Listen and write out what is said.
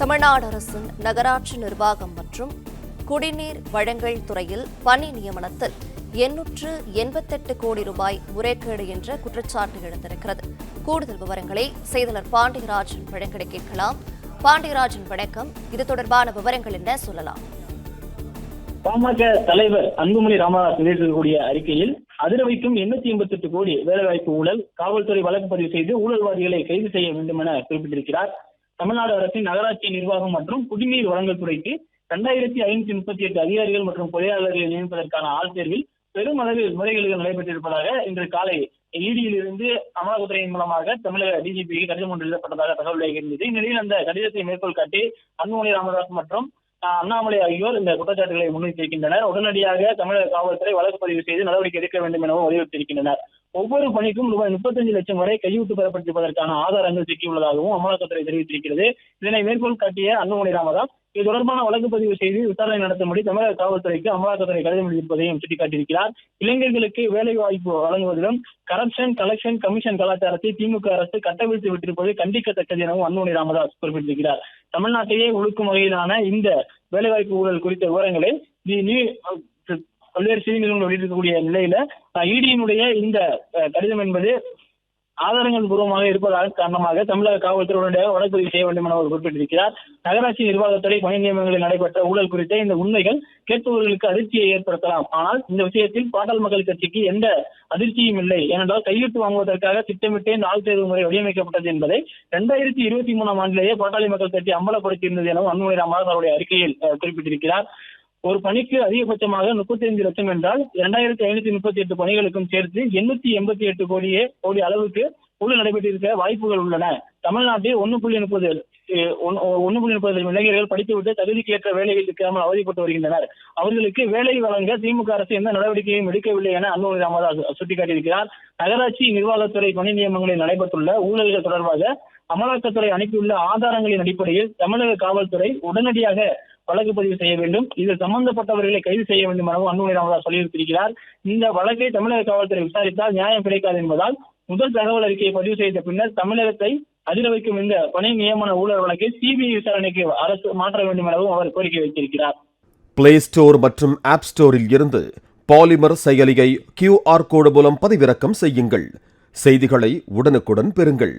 தமிழ்நாடு அரசின் நகராட்சி நிர்வாகம் மற்றும் குடிநீர் வழங்கல் துறையில் பணி நியமனத்தில் 888 கோடி ரூபாய் முறைகேடு என்ற குற்றச்சாட்டு எழுந்திருக்கிறது. கூடுதல் விவரங்களை செய்தியாளர் பாண்டியராஜன் வழங்க கேட்கலாம். பாண்டியராஜன் வணக்கம். இது தொடர்பான விவரங்கள் என்ன சொல்லலாம்? பாமக தலைவர் அன்புமணி ராமதாஸ் வெளியிட்டிருக்கக்கூடிய அறிக்கையில் அதிர வைக்கும் 888 கோடி வேலைவாய்ப்பு ஊழல், காவல்துறை வழக்கு பதிவு செய்து ஊழல்வாதிகளை கைது செய்ய வேண்டும் என குறிப்பிட்டிருக்கிறார். தமிழ்நாடு அரசின் நகராட்சி நிர்வாகம் மற்றும் குடிநீர் வழங்கல் துறைக்கு 2538 அதிகாரிகள் மற்றும் பொறியாளர்களை நியமிப்பதற்கான ஆள் தேர்வில் பெரும் அளவில் முறைகேடுகள் நடைபெற்றிருப்பதாக இன்று காலை இடியில் இருந்து அமலாக்கத்துறையின் மூலமாக தமிழக டிஜிபிக்கு கடிதம் ஒன்று எழுதப்பட்டதாக தகவல் இருந்தது. இந்நிலையில் அந்த கடிதத்தை மேற்கோள் காட்டி அன்புமணி ராமதாஸ் மற்றும் அண்ணாமலை ஆகியோர் இந்த குற்றச்சாட்டுகளை முன்வைத்திருக்கின்றனர். உடனடியாக தமிழக காவல்துறை வழக்கு பதிவு செய்து நடவடிக்கை எடுக்க வேண்டும் எனவும் வலியுறுத்தியிருக்கின்றனர். ஒவ்வொரு பணிக்கும் ரூபாய் 35 லட்சம் வரை கையூட்டு பெறப்பட்டிருப்பதற்கான ஆதாரங்கள் சிக்கியுள்ளதாகவும் அமலாக்கத்துறை தெரிவித்திருக்கிறது. இதனை மேற்கோள் காட்டிய அன்புமணி ராமதாஸ் இது தொடர்பான வழக்கு பதிவு செய்து விசாரணை நடத்தும்படி தமிழக காவல்துறைக்கு அமலாக்கத்துறை கடிதம் எழுதியிருப்பதையும் சுட்டிக்காட்டியிருக்கிறார். இளைஞர்களுக்கு வேலை வாய்ப்பு வழங்குவதிலும் கரப்ஷன், கலெக்ஷன், கமிஷன் கலாச்சாரத்தை திமுக அரசு கட்டவிழ்த்து விட்டிருப்பது கண்டிக்கத்தக்கது எனவும் அன்புமணி ராமதாஸ் குறிப்பிட்டிருக்கிறார். தமிழ்நாட்டையே ஒழுக்கும் வகையிலான இந்த வேலைவாய்ப்பு ஊழல் குறித்த விவரங்களை பல்வேறு செய்தி நிறுவனங்கள் வெளியிடக்கூடிய நிலையில இடியினுடைய இந்த கடிதம் என்பது ஆதாரங்கள் பூர்வமாக இருப்பதாக காரணமாக தமிழக காவல்துறையுடைய வழக்கு பதிவு செய்ய வேண்டும் என அவர் குறிப்பிட்டிருக்கிறார். நகராட்சி நிர்வாகத்துறை பணி நியமனங்களில் நடைபெற்ற ஊழல் குறித்த இந்த உண்மைகள் கேட்பவர்களுக்கு அதிர்ச்சியை ஏற்படுத்தலாம். ஆனால் இந்த விஷயத்தில் பாட்டாளி மக்கள் கட்சிக்கு எந்த அதிர்ச்சியும் இல்லை. ஏனென்றால் கையூட்டு வாங்குவதற்காக திட்டமிட்டே இந்த ஆள் தேர்வு முறை வடிவமைக்கப்பட்டது என்பதை 2023 ஆண்டிலேயே பாட்டாளி மக்கள் கட்சி அம்பலப்படுத்தியிருந்தது எனவும் அன்புமணி ராமதாஸ் அவருடைய அறிக்கையில் குறிப்பிட்டிருக்கிறார். ஒரு பணிக்கு அதிகபட்சமாக 35 லட்சம் என்றால் 2538 பணிகளுக்கும் சேர்த்து 888 கோடி அளவுக்கு ஊழல் நடைபெற்றிருக்க வாய்ப்புகள் உள்ளன. தமிழ்நாட்டில் 1.30 இளைஞர்கள் படித்துவிட்டு தகுதிக்கேற்ற வேலையில் இருக்காமல் அவதிப்பட்டு வருகின்றனர். அவர்களுக்கு வேலை வழங்க திமுக அரசு எந்த நடவடிக்கையும் எடுக்கவில்லை என அன்புமணி ராமதாஸ் சுட்டிக்காட்டியிருக்கிறார். நகராட்சி நிர்வாகத்துறை பணி நியமனங்களில் நடைபெற்றுள்ள ஊழல்கள் தொடர்பாக அமலாக்கத்துறை அனுப்பியுள்ள ஆதாரங்களின் அடிப்படையில் தமிழக காவல்துறை உடனடியாக வழக்கு பதிவு செய்ய வேண்டும். இதில் சம்பந்தப்பட்டவர்களை கைது செய்ய வேண்டும் எனவும் அன்புமணி ராமதாஸ் வலியுறுத்தியிருக்கிறார். இந்த வழக்கை தமிழக காவல்துறை விசாரித்தால் நியாயம் கிடைக்காது என்பதால் முதல் தகவல் அறிக்கையை பதிவு செய்த பின்னர் தமிழகத்தை அதிர வைக்கும் இந்த பணி நியமன ஊழல் வழக்கை சிபிஐ விசாரணைக்கு அரசு மாற்ற வேண்டும் எனவும் அவர் கோரிக்கை வைத்திருக்கிறார். பிளே ஸ்டோர் மற்றும் ஆப் ஸ்டோரில் இருந்து பாலிமர் செயலியை QR கோடு மூலம் பதிவிறக்கம் செய்யுங்கள். செய்திகளை உடனுக்குடன் பெறுங்கள்.